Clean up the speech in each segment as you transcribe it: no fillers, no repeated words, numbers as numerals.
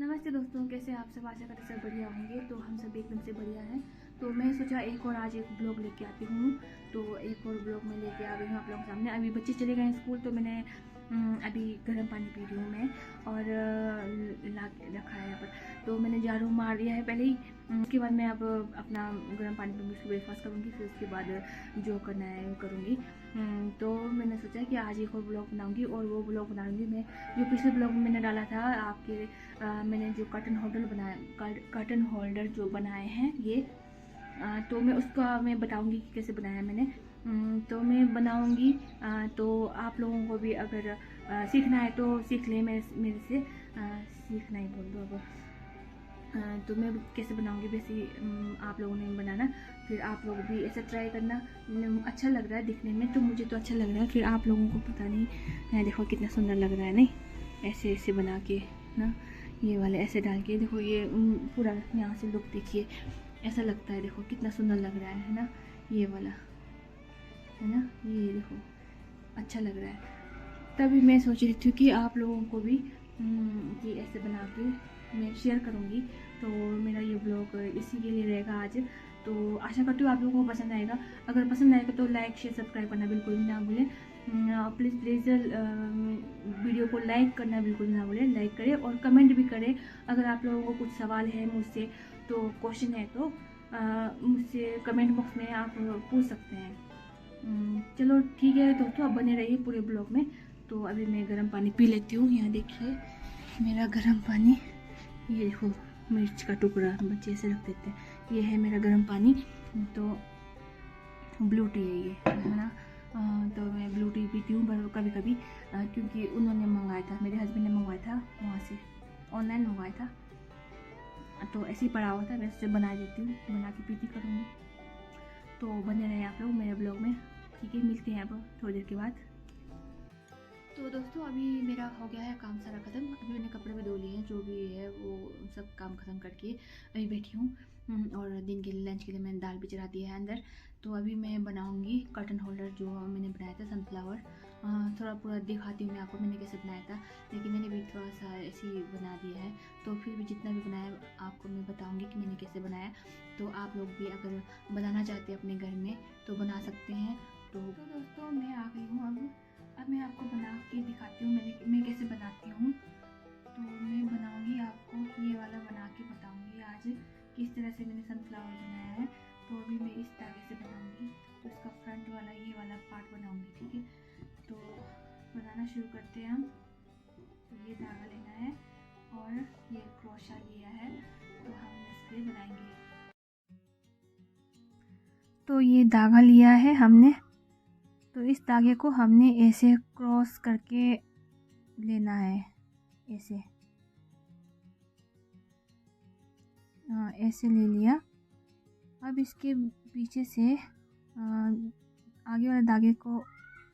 नमस्ते दोस्तों, कैसे आप सब? आशा करते सब बढ़िया होंगे। तो हम सब एकदम से बढ़िया हैं। तो मैं सोचा एक और आज एक ब्लॉग लेके आती हूँ। तो एक और ब्लॉग मैं लेके आ गई हूँ आप लोगों के सामने। अभी बच्चे चले गए हैं स्कूल, तो मैंने अभी गर्म पानी पी रही हूँ मैं, और ला के रखा है यहाँ पर। तो मैंने झाड़ू मार दिया है पहले ही। उसके बाद मैं अब अपना गर्म पानी पीऊँगी, उसको ब्रेकफास्ट करूँगी, फिर उसके बाद जो करना है वो करूँगी। तो मैंने सोचा कि आज एक और ब्लॉग बनाऊँगी, और वो ब्लॉग बनाऊँगी मैं जो पिछले ब्लॉग में मैंने डाला था आपके। मैंने जो कर्टन होल्डर जो बनाए हैं ये, तो मैं उसका मैं बताऊंगी कि कैसे बनाया मैंने। तो मैं बनाऊंगी। तो आप लोगों को भी अगर सीखना है तो सीख लें मेरे से। सीखना ही बोल दो अब। तो मैं कैसे बनाऊंगी वैसे ही आप लोगों ने बनाना। फिर आप लोग भी ऐसा ट्राई करना। अच्छा लग रहा है दिखने में, तो मुझे तो अच्छा लग रहा है, फिर आप लोगों को पता नहीं। देखो कितना सुंदर लग रहा है, नहीं? ऐसे ऐसे बना के ना, ये वाले ऐसे डाल के देखो, ये पूरा यहाँ से लुक देखिए, ऐसा लगता है। देखो कितना सुंदर लग रहा है ना, ये वाला है ना, ये देखो अच्छा लग रहा है। तभी मैं सोच रही थी कि आप लोगों को भी कि ऐसे बना के मैं शेयर करूँगी। तो मेरा ये ब्लॉग इसी के लिए रहेगा आज। तो आशा करती हूँ आप लोगों को पसंद आएगा। अगर पसंद आएगा तो लाइक शेयर सब्सक्राइब करना बिल्कुल भी ना भूलें। प्लीज़ वीडियो को लाइक करना बिल्कुल ना भूलें। लाइक करें और कमेंट भी करें। अगर आप लोगों को कुछ सवाल है मुझसे, तो क्वेश्चन है, तो मुझसे कमेंट बॉक्स में आप पूछ सकते हैं। चलो ठीक है दोस्तों, अब बने रहिए पूरे ब्लॉग में। तो अभी मैं गर्म पानी पी लेती हूँ। यहाँ देखिए मेरा गर्म पानी, ये देखो मिर्च का टुकड़ा बच्चे ऐसे रख देते हैं। ये है मेरा गर्म पानी। तो ब्लू टी है ये, है ना। तो मैं ब्लू टी पीती हूँ कभी कभी, क्योंकि उन्होंने मंगाया था, मेरे हस्बैंड ने मंगवाया था वहाँ से, ऑनलाइन मंगवाया था। तो ऐसे ही पड़ा हुआ था, मैं उससे बना देती हूँ, बना के पीती करूँगी। तो बने रहे आप लोग मेरे ब्लॉग में। ठीक है, मिलते हैं अब थोड़ी देर के बाद। तो दोस्तों अभी मेरा हो गया है काम सारा ख़त्म। अभी मैंने कपड़े भी धो लिए हैं, जो भी है वो सब काम ख़त्म करके अभी बैठी हूँ। और दिन के लिए लंच के लिए मैंने दाल भी चढ़ा दी है अंदर। तो अभी मैं बनाऊँगी कर्टन होल्डर जो मैंने बनाया था सनफ्लावर। थोड़ा पूरा दिखाती हूँ मैं आपको मैंने कैसे बनाया था, लेकिन मैंने भी थोड़ा सा ऐसे ही बना दिया है। तो फिर भी जितना भी बनाया आपको मैं बताऊँगी कि मैंने कैसे बनाया। तो आप लोग भी अगर बनाना चाहते हैं अपने घर में तो बना सकते हैं। तो दोस्तों मैं आ गई हूँ अब मैं आपको बना के दिखाती हूँ मैं कैसे बनाती हूँ। तो मैं बनाऊँगी, आपको ये वाला बना के बताऊँगी आज किस तरह से मैंने सनफ्लावर बनाया है। तो अभी मैं इस धागे से बनाऊँगी, तो इसका फ्रंट वाला ये वाला पार्ट बनाऊँगी। ठीक है, तो बनाना शुरू करते हैं हम। तो ये धागा लेना है और ये क्रोशा लिया है, तो हम इससे बनाएंगे। तो ये धागा लिया है हमने, तो इस धागे को हमने ऐसे क्रॉस करके लेना है, ऐसे ऐसे ले लिया। अब इसके पीछे से आगे वाले धागे को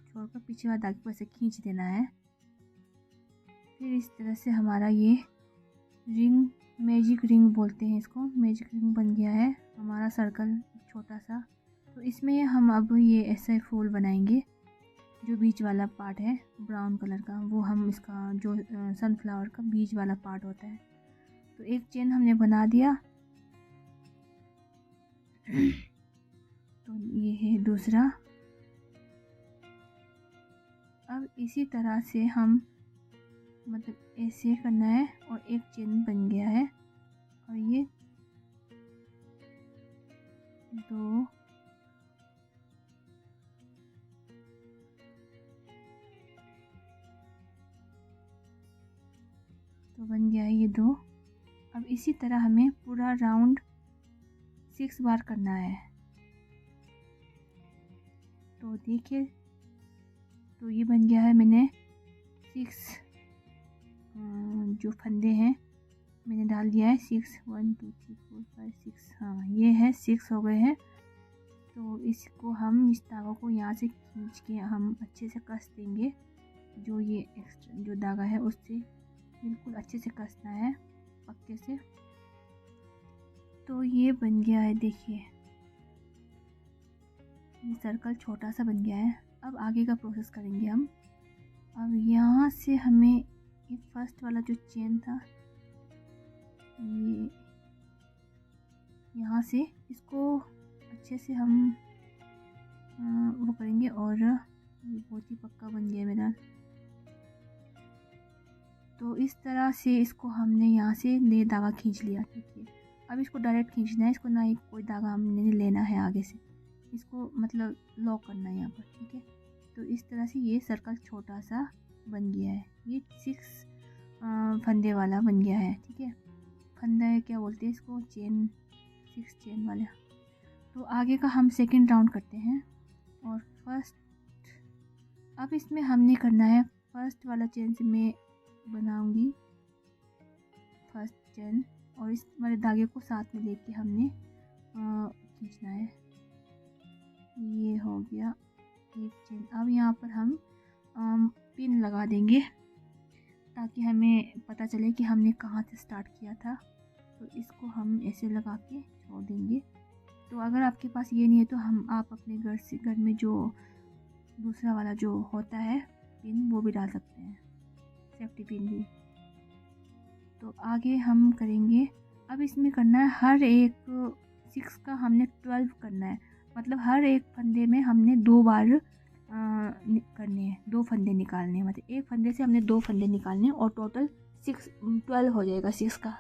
छोड़कर पीछे वाले धागे को ऐसे खींच देना है। फिर इस तरह से हमारा ये रिंग, मैजिक रिंग बोलते हैं इसको, मैजिक रिंग बन गया है हमारा सर्कल छोटा सा। तो इसमें हम अब ये ऐसे फूल बनाएंगे। जो बीच वाला पार्ट है ब्राउन कलर का, वो हम इसका जो सनफ्लावर का बीच वाला पार्ट होता है। तो एक चेन हमने बना दिया। तो ये है दूसरा। अब इसी तरह से हम मतलब ऐसे करना है, और एक चेन बन गया है। और ये दो, तो बन गया है ये दो। अब इसी तरह हमें पूरा राउंड 6 बार करना है। तो देखिए, तो ये बन गया है। मैंने 6 जो फंदे हैं मैंने डाल दिया है 6, 1 2 3 4 5 6, हाँ ये है 6 हो गए हैं। तो इसको हम इस धागा को यहाँ से खींच के हम अच्छे से कस देंगे। जो ये एक्स्ट्रा जो धागा है उससे बिल्कुल अच्छे से कसना है, पक्के से। तो ये बन गया है, देखिए ये सर्कल छोटा सा बन गया है। अब आगे का प्रोसेस करेंगे हम। अब यहाँ से हमें ये फर्स्ट वाला जो चेन था यहाँ से इसको अच्छे से हम वो करेंगे और ये बहुत ही पक्का बन गया मेरा। तो इस तरह से इसको हमने यहाँ से ये धागा खींच लिया, ठीक है। अब इसको डायरेक्ट खींचना है, इसको ना ही कोई धागा हमने लेना है आगे से, इसको मतलब लॉक करना है यहाँ पर, ठीक है। तो इस तरह से ये सर्कल छोटा सा बन गया है, ये 6 फंदे वाला बन गया है, ठीक है। फंदा क्या बोलते हैं इसको, चेन, 6 चेन वाला। तो आगे का हम सेकंड राउंड करते हैं और फर्स्ट, अब इसमें हमने करना है फर्स्ट वाला चेन से मैं बनाऊंगी फर्स्ट चेन और इस वाले धागे को साथ में लेके हमने खींचना है। ये हो गया एक चेन। अब यहाँ पर हम पिन लगा देंगे ताकि हमें पता चले कि हमने कहाँ से स्टार्ट किया था। तो इसको हम ऐसे लगा के छोड़ देंगे। तो अगर आपके पास ये नहीं है तो आप अपने घर में जो दूसरा वाला जो होता है पिन वो भी डाल सकते हैं, सेफ्टी पिन भी। तो आगे हम करेंगे, अब इसमें करना है हर एक 6 का हमने 12 करना है, मतलब हर एक फंदे में हमने 2 बार करने हैं, 2 फंदे निकालने हैं, मतलब एक फंदे से हमने 2 फंदे निकालने हैं और टोटल 12 हो जाएगा 6 का।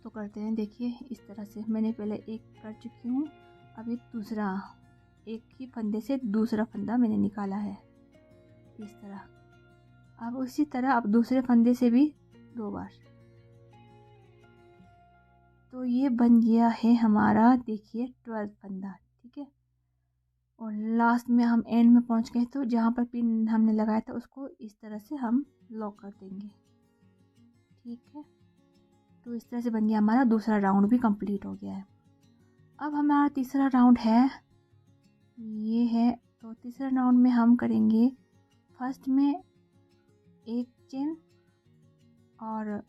तो करते हैं, देखिए इस तरह से मैंने पहले एक कर चुकी हूँ, अब एक दूसरा, एक ही फंदे से दूसरा फंदा मैंने निकाला है इस तरह। अब उसी तरह अब दूसरे फंदे से भी 2 बार। तो ये बन गया है हमारा, देखिए 12 फंदा, ठीक है। और लास्ट में हम एंड में पहुंच गए, तो जहाँ पर पिन हमने लगाया था उसको इस तरह से हम लॉक कर देंगे, ठीक है। तो इस तरह से बन गया हमारा दूसरा राउंड भी कंप्लीट हो गया है। अब हमारा तीसरा राउंड है, ये है। तो तीसरा राउंड में हम करेंगे फर्स्ट में 1 चेन और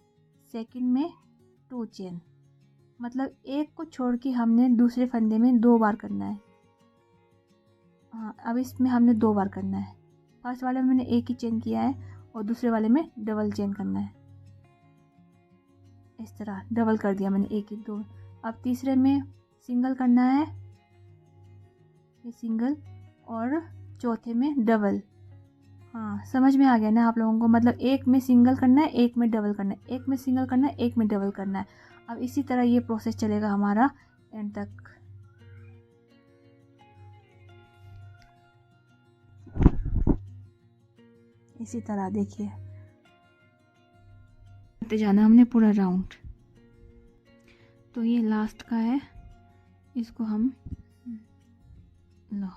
सेकंड में 2 चेन, मतलब एक को छोड़ के हमने दूसरे फंदे में 2 बार करना है। हाँ, अब इसमें हमने 2 बार करना है। फर्स्ट वाले में मैंने एक ही चेन किया है और दूसरे वाले में डबल चेन करना है, इस तरह डबल कर दिया मैंने, एक 2। अब तीसरे में सिंगल करना है, ये सिंगल, और चौथे में डबल। हाँ, समझ में आ गया ना आप लोगों को, मतलब एक में सिंगल करना है, एक में डबल करना है, एक में सिंगल करना है, एक में डबल करना है। अब इसी तरह ये प्रोसेस चलेगा हमारा एंड तक। इसी तरह देखिए करते जाना हमने पूरा राउंड। तो ये लास्ट का है, इसको हम लो,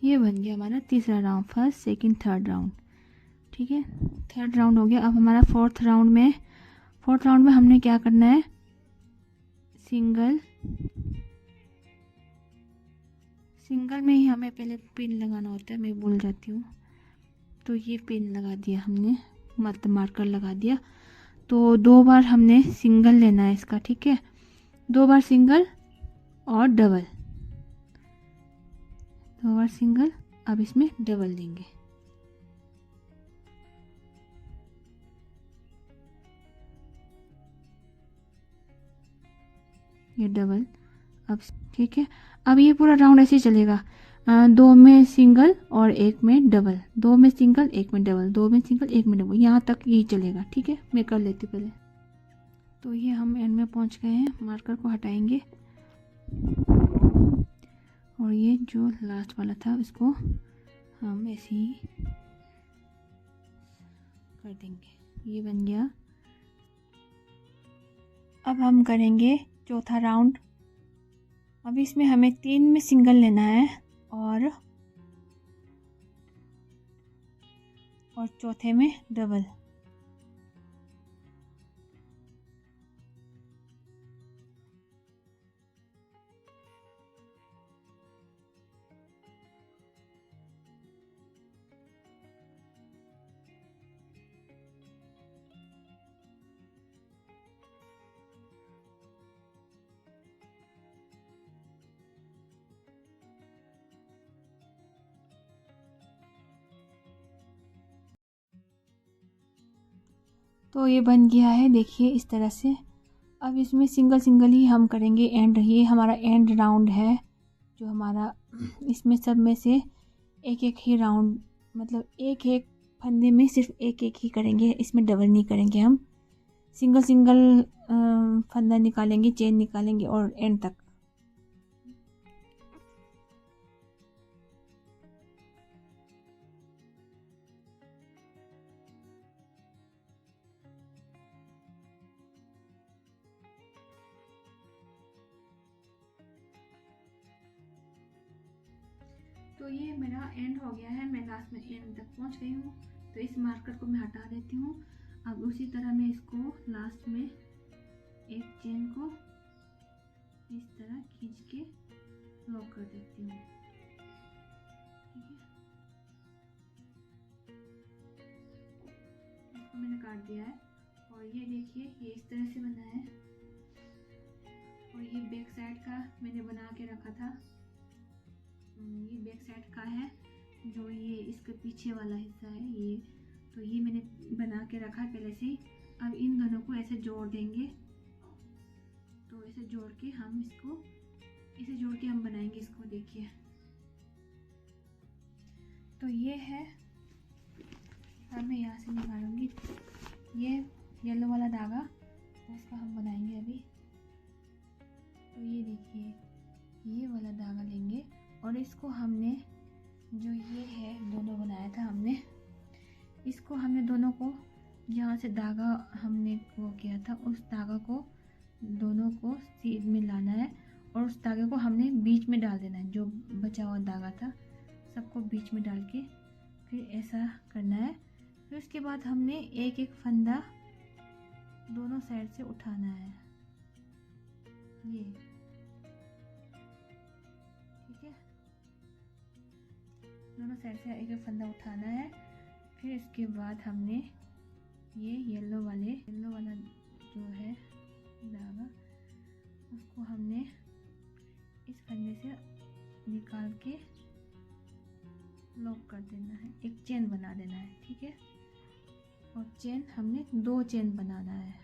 ये बन गया हमारा तीसरा round, first second third round, ठीक है। थर्ड राउंड हो गया। अब हमारा फोर्थ राउंड में हमने क्या करना है, सिंगल में ही हमें पहले पिन लगाना होता है, मैं भूल जाती हूँ। तो ये पिन लगा दिया हमने, मतलब मार्कर लगा दिया। तो 2 बार हमने सिंगल लेना है इसका, ठीक है। 2 बार सिंगल और डबल, 2 बार सिंगल, अब इसमें डबल देंगे। ये डबल, अब ठीक है। अब ये पूरा राउंड ऐसे ही चलेगा, 2 में सिंगल और 1 में डबल, 2 में सिंगल 1 में डबल, 2 में सिंगल 1 में डबल, यहाँ तक यही चलेगा, ठीक है। मैं कर लेती हूँ पहले। तो ये हम एंड में पहुँच गए हैं, मार्कर को हटाएंगे और ये जो लास्ट वाला था इसको हम ऐसे ही कर देंगे, ये बन गया। अब हम करेंगे चौथा राउंड। अब इसमें हमें 3 में सिंगल लेना है और चौथे में डबल। तो ये बन गया है, देखिए इस तरह से। अब इसमें सिंगल सिंगल ही हम करेंगे एंड। ये हमारा एंड राउंड है जो हमारा, इसमें सब में से एक एक ही राउंड, मतलब एक एक फंदे में सिर्फ एक एक ही करेंगे, इसमें डबल नहीं करेंगे हम। सिंगल सिंगल फंदा निकालेंगे, चेन निकालेंगे और एंड तक। तो ये मेरा एंड हो गया है, मैं लास्ट में एंड तक पहुंच गई हूँ। तो इस मार्कर को मैं हटा देती हूँ। अब उसी तरह मैं इसको लास्ट में एक चेन को इस तरह खींच के लॉक कर देती हूँ, ठीक है। इसको मैंने काट दिया है और ये देखिए ये इस तरह से बना है। और ये बैक साइड का मैंने बना के रखा था, ये बैक साइड का है, जो ये इसके पीछे वाला हिस्सा है ये। तो ये मैंने बना के रखा है पहले से ही। अब इन दोनों को ऐसे जोड़ देंगे। तो ऐसे जोड़ के हम इसको, इसे जोड़ के हम बनाएंगे इसको, देखिए। तो ये है, अब मैं यहाँ से निकालूंगी ये येलो वाला धागा, उसका हम बनाएंगे अभी। तो ये देखिए ये वाला धागा लेंगे और इसको हमने, जो ये है दोनों बनाया था हमने, इसको हमने दोनों को जहाँ से धागा हमने वो किया था उस धागा को दोनों को सीध में लाना है और उस धागे को हमने बीच में डाल देना है। जो बचा हुआ धागा था सबको बीच में डाल के फिर ऐसा करना है। फिर उसके बाद हमने एक एक फंदा दोनों साइड से उठाना है, ये ठीक है। दोनों साइड से एक एक फंदा उठाना है। फिर इसके बाद हमने ये येलो वाला जो है धागा, उसको हमने इस फंदे से निकाल के लॉक कर देना है, एक चेन बना देना है, ठीक है। और चेन हमने 2 चेन बनाना है।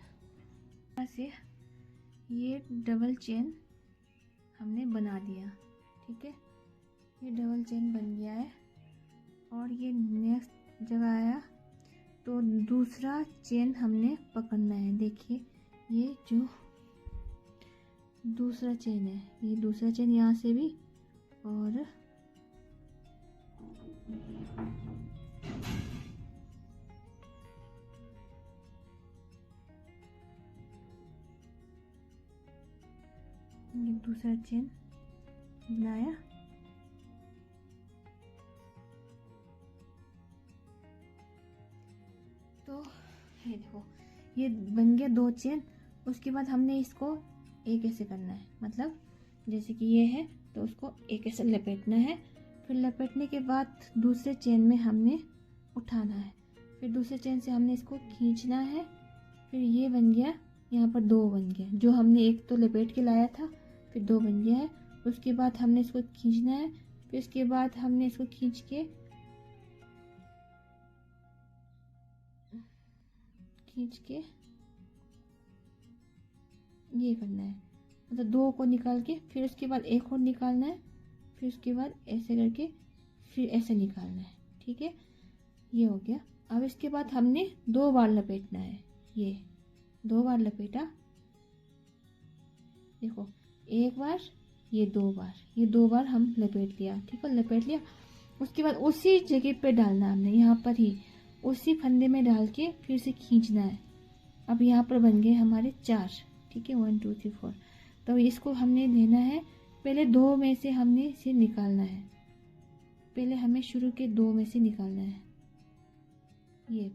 ऐसे ये डबल चेन हमने बना दिया, ठीक है। ये डबल चेन बन गया है। और ये नेक्स्ट जगह आया तो दूसरा चेन हमने पकड़ना है। देखिए ये जो दूसरा चेन है, ये दूसरा चेन यहाँ से भी, और ये दूसरा चेन बनाया। तो ये देखो ये बन गया 2 चेन। उसके बाद हमने इसको एक ऐसे करना है, मतलब जैसे कि ये है तो उसको एक ऐसे लपेटना है। फिर लपेटने के बाद दूसरे चेन में हमने उठाना है, फिर दूसरे चेन से हमने इसको खींचना है। फिर ये बन गया, यहाँ पर 2 बन गया, जो हमने एक तो लपेट के लाया था, फिर 2 बन गया है। उसके बाद हमने इसको खींचना है, फिर उसके बाद हमने इसको खींच के ये करना है, मतलब 2 को निकाल के फिर उसके बाद एक और निकालना है, फिर उसके बाद ऐसे करके फिर ऐसे निकालना है, ठीक है। ये हो गया। अब इसके बाद हमने 2 बार लपेटना है, ये 2 बार लपेटा, देखो 1 बार, ये 2 बार, ये 2 बार हम लपेट लिया, ठीक है। लपेट लिया, उसके बाद उसी जगह पे डालना हमने, यहाँ पर ही उसी फंदे में डाल के फिर से खींचना है। अब यहाँ पर बन गए हमारे 4, ठीक है, 1 2 3 4। तो इसको हमने लेना है, पहले 2 में से हमने इसे निकालना है, पहले हमें शुरू के 2 में से निकालना है। ये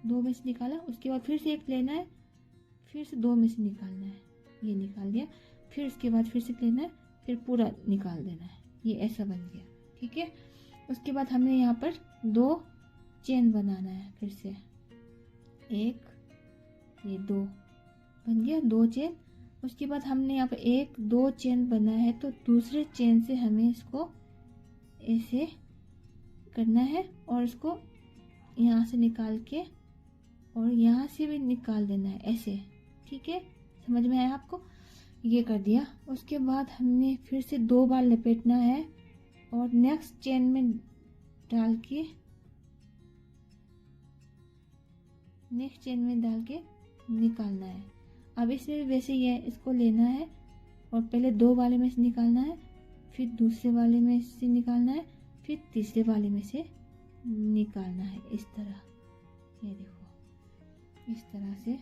2 में से निकाला, उसके बाद फिर से एक लेना है, फिर से 2 में से निकालना है, ये निकाल दिया। फिर उसके बाद फिर से लेना है, फिर पूरा निकाल देना है, ये ऐसा बन गया, ठीक है। उसके बाद हमें यहाँ पर 2 चेन बनाना है, फिर से 1, ये 2 बन गया, 2 चेन। उसके बाद हमने यहाँ पर 1 2 चेन बना है, तो दूसरे चेन से हमें इसको ऐसे करना है और इसको यहाँ से निकाल के और यहाँ से भी निकाल देना है, ऐसे, ठीक है। समझ में आया आपको? ये कर दिया। उसके बाद हमने फिर से 2 बार लपेटना है और नेक्स्ट चेन में डाल के निकालना है। अब इसमें वैसे ही है, इसको लेना है और पहले 2 वाले में से निकालना है, फिर दूसरे वाले में से निकालना है, फिर तीसरे वाले में से निकालना है, इस तरह। ये देखो इस तरह से।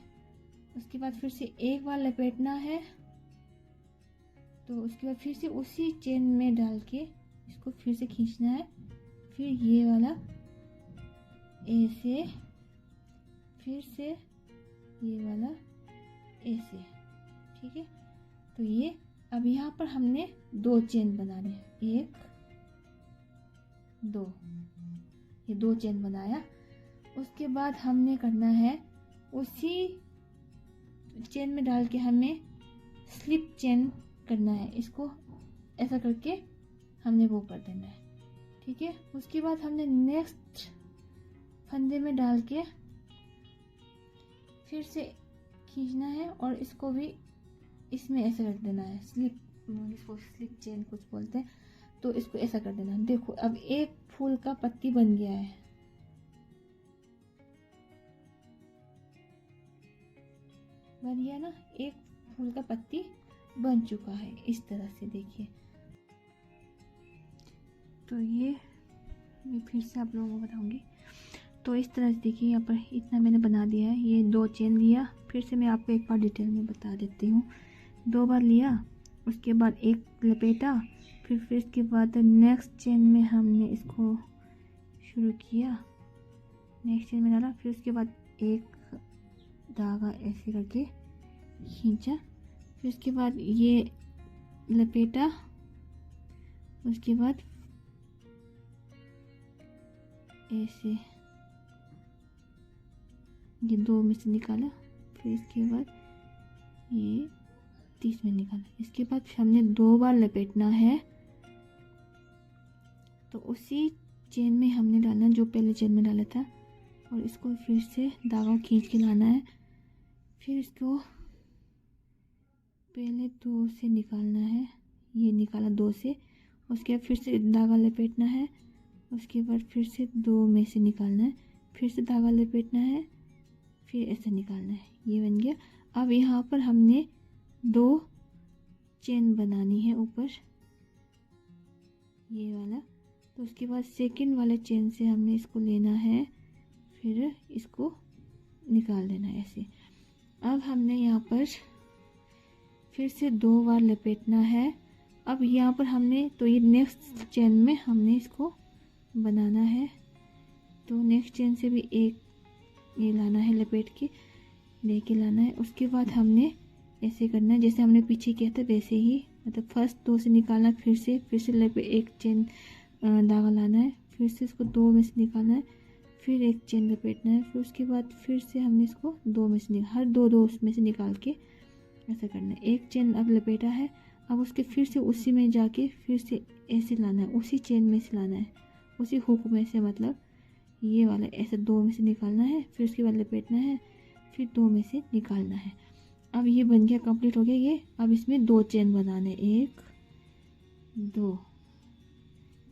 उसके बाद फिर से एक बार लपेटना है, तो उसके बाद फिर से उसी चेन में डाल के इसको फिर से खींचना है, फिर ये वाला ऐसे, फिर से ये वाला ऐसे, ठीक है। तो ये अब यहाँ पर हमने 2 चेन बनाने हैं, 1 2, ये 2 चेन बनाया। उसके बाद हमने करना है उसी चेन में डाल के हमें स्लिप चेन करना है, इसको ऐसा करके हमने वो कर देना है, ठीक है। उसके बाद हमने नेक्स्ट फंदे में डाल के फिर से खींचना है और इसको भी इसमें ऐसा कर देना है, इसको स्लिप चेन कुछ बोलते हैं, तो इसको ऐसा कर देना है। देखो अब एक फूल का पत्ती बन गया है, बन गया ना, एक फूल का पत्ती बन चुका है इस तरह से, देखिए। तो ये मैं फिर से आप लोगों को बताऊंगी। तो इस तरह से देखिए, यहाँ पर इतना मैंने बना दिया है। ये 2 चेन लिया, फिर से मैं आपको एक बार डिटेल में बता देती हूँ। 2 बार लिया, उसके बाद एक लपेटा, फिर इसके बाद नेक्स्ट चेन में हमने इसको शुरू किया, नेक्स्ट चेन में डाला, फिर उसके बाद एक धागा ऐसे करके खींचा, फिर उसके बाद ये लपेटा, उसके बाद ऐसे ये 2 में से निकाला, फिर इसके बाद ये 30 में निकाला। इसके बाद हमने 2 बार लपेटना है, तो उसी चेन में हमने डालना जो पहले चेन में डाला था, और इसको फिर से धागा खींच के लाना है, फिर इसको पहले 2 से निकालना है, ये निकाला 2 से, उसके बाद फिर से धागा लपेटना है, उसके बाद फिर से 2 में से निकालना है, फिर से धागा लपेटना है, फिर ऐसे निकालना है। ये बन गया। अब यहाँ पर हमने 2 चेन बनानी है ऊपर, ये वाला। तो उसके बाद सेकंड वाले चेन से हमने इसको लेना है, फिर इसको निकाल देना है ऐसे। अब हमने यहाँ पर फिर से 2 बार लपेटना है। अब यहाँ पर हमने, तो ये नेक्स्ट चेन में हमने इसको बनाना है, तो नेक्स्ट चेन से भी एक ये लाना है, लपेट के लेके लाना है। उसके बाद हमने ऐसे करना है जैसे हमने पीछे किया था वैसे ही, मतलब फर्स्ट 2 से निकालना, फिर से एक चेन धागा लाना है, फिर से इसको 2 में से निकालना है, फिर एक चेन लपेटना है, फिर उसके बाद फिर से हमने इसको 2 में से हर 2 उसमें से निकाल के ऐसा करना है। एक चेन अब लपेटा है, अब उसके फिर से उसी में जाके फिर से ऐसे लाना है, उसी चेन में से लाना है, उसी हुक में से, मतलब ये वाला ऐसे 2 में से निकालना है, फिर उसके बाद लपेटना है, फिर 2 में से निकालना है। अब ये बन गया, कंप्लीट हो गया ये। अब इसमें 2 चेन बनाने, 1 2,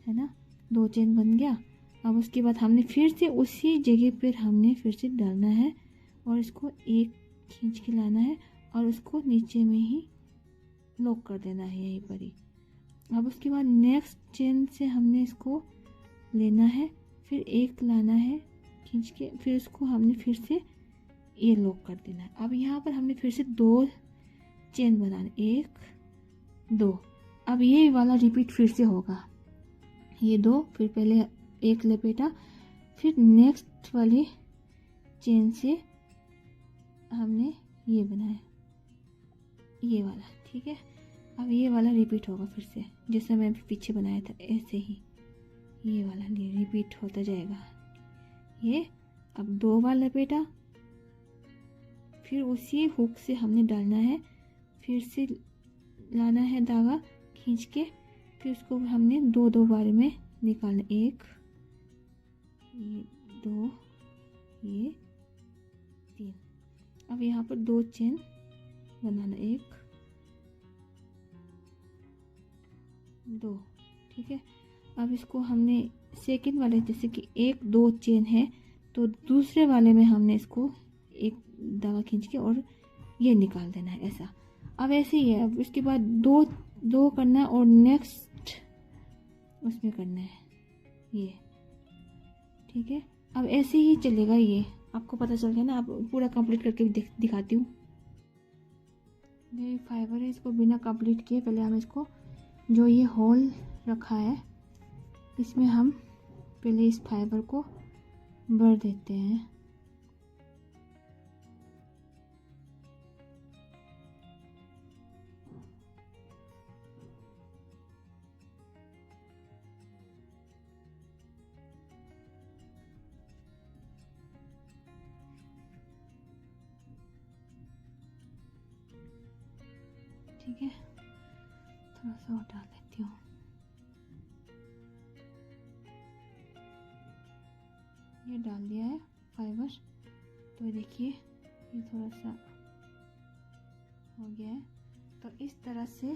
है ना, 2 चेन बन गया। अब उसके बाद हमने फिर से उसी जगह पर हमने फिर से डालना है और इसको एक खींच के लाना है और उसको नीचे में ही लॉक कर देना है यहीं पर ही। अब उसके बाद नेक्स्ट चेन से हमने इसको लेना है, फिर एक लाना है खींच के, फिर इसको हमने फिर से ये लॉक कर देना है। अब यहाँ पर हमने फिर से 2 चेन बनाने, 1 2। अब ये वाला रिपीट फिर से होगा, ये 2, फिर पहले एक लपेटा, फिर नेक्स्ट वाली चेन से हमने ये बनाया, ये वाला, ठीक है। अब ये वाला रिपीट होगा फिर से, जैसे मैं पीछे बनाया था ऐसे ही ये वाला रिपीट होता जाएगा। ये अब 2 बार लपेटा, फिर उसी हुक से हमने डालना है, फिर से लाना है धागा खींच के, फिर उसको हमने 2 बार में निकालना, 1 ये 2 ये 3। अब यहाँ पर 2 चेन बनाना, 1 2, ठीक है। अब इसको हमने सेकंड वाले, जैसे कि 1 2 चेन है, तो दूसरे वाले में हमने इसको एक धागा खींच के और ये निकाल देना है, ऐसा। अब ऐसे ही है, अब इसके बाद 2 2 करना है और नेक्स्ट उसमें करना है ये, ठीक है। अब ऐसे ही चलेगा, ये आपको पता चल गया ना। अब पूरा कंप्लीट करके दिखाती हूँ। ये फाइबर है, इसको बिना कंप्लीट किए पहले हम इसको, जो ये होल रखा है इसमें हम पहले इस फाइबर को भर देते हैं। ठीक है, थोड़ा सा और डाल देती हूँ। ये डाल दिया है फाइबर, तो देखिए ये थोड़ा सा हो गया है। तो इस तरह से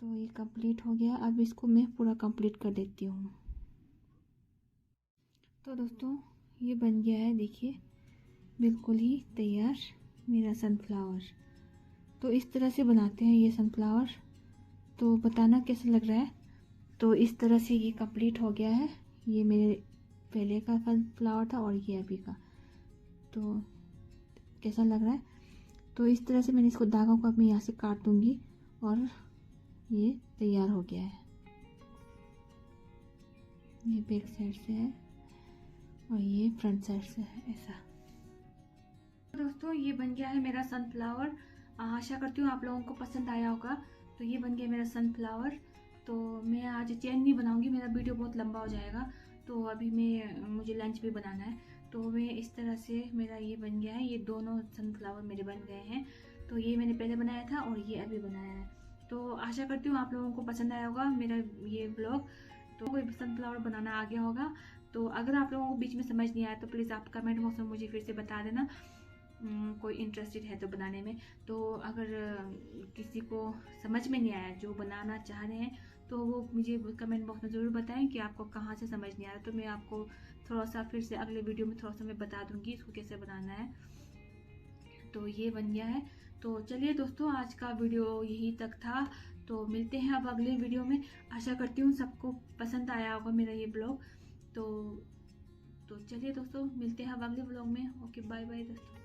तो ये कंप्लीट हो गया। अब इसको मैं पूरा कंप्लीट कर देती हूँ। तो दोस्तों ये बन गया है, देखिए बिल्कुल ही तैयार मेरा सनफ्लावर। तो इस तरह से बनाते हैं ये सनफ्लावर, तो बताना कैसा लग रहा है। तो इस तरह से ये कंप्लीट हो गया है। ये मेरे पहले का सनफ्लावर था और ये अभी का, तो कैसा लग रहा है। तो इस तरह से मैंने इसको धागों को मैं यहाँ से काट दूँगी और ये तैयार हो गया है। ये बैक साइड से है और ये फ्रंट साइड से है, ऐसा। दोस्तों ये बन गया है मेरा सनफ्लावर। आशा करती हूँ आप लोगों को पसंद आया होगा। तो ये बन गया मेरा सनफ्लावर। तो मैं आज चेन नहीं बनाऊंगी, मेरा वीडियो बहुत लंबा हो जाएगा। तो अभी मुझे लंच भी बनाना है। तो मैं इस तरह से मेरा ये बन गया है। ये दोनों सनफ्लावर मेरे बन गए हैं। तो ये मैंने पहले बनाया था और ये अभी बनाया है। तो आशा करती हूँ आप लोगों को पसंद आया होगा मेरा ये ब्लॉग। तो कोई सनफ्लावर बनाना आ गया होगा। तो अगर आप लोगों को बीच में समझ नहीं आया तो प्लीज़ आप कमेंट बॉक्स में मुझे फिर से बता देना। कोई इंटरेस्टेड है तो बनाने में। तो अगर किसी को समझ में नहीं आया, जो बनाना चाह रहे हैं, तो वो मुझे कमेंट बॉक्स में ज़रूर बताएं कि आपको कहाँ से समझ नहीं आया। तो मैं आपको थोड़ा सा फिर से अगले वीडियो में थोड़ा सा मैं बता दूंगी इसको कैसे बनाना है। तो ये बन गया है। तो चलिए दोस्तों आज का वीडियो यही तक था। तो मिलते हैं अब अगले वीडियो में। आशा करती हूँ सबको पसंद आया होगा मेरा ये ब्लॉग। तो चलिए दोस्तों मिलते हैं अब अगले ब्लॉग में। ओके, बाय बाय दोस्तों।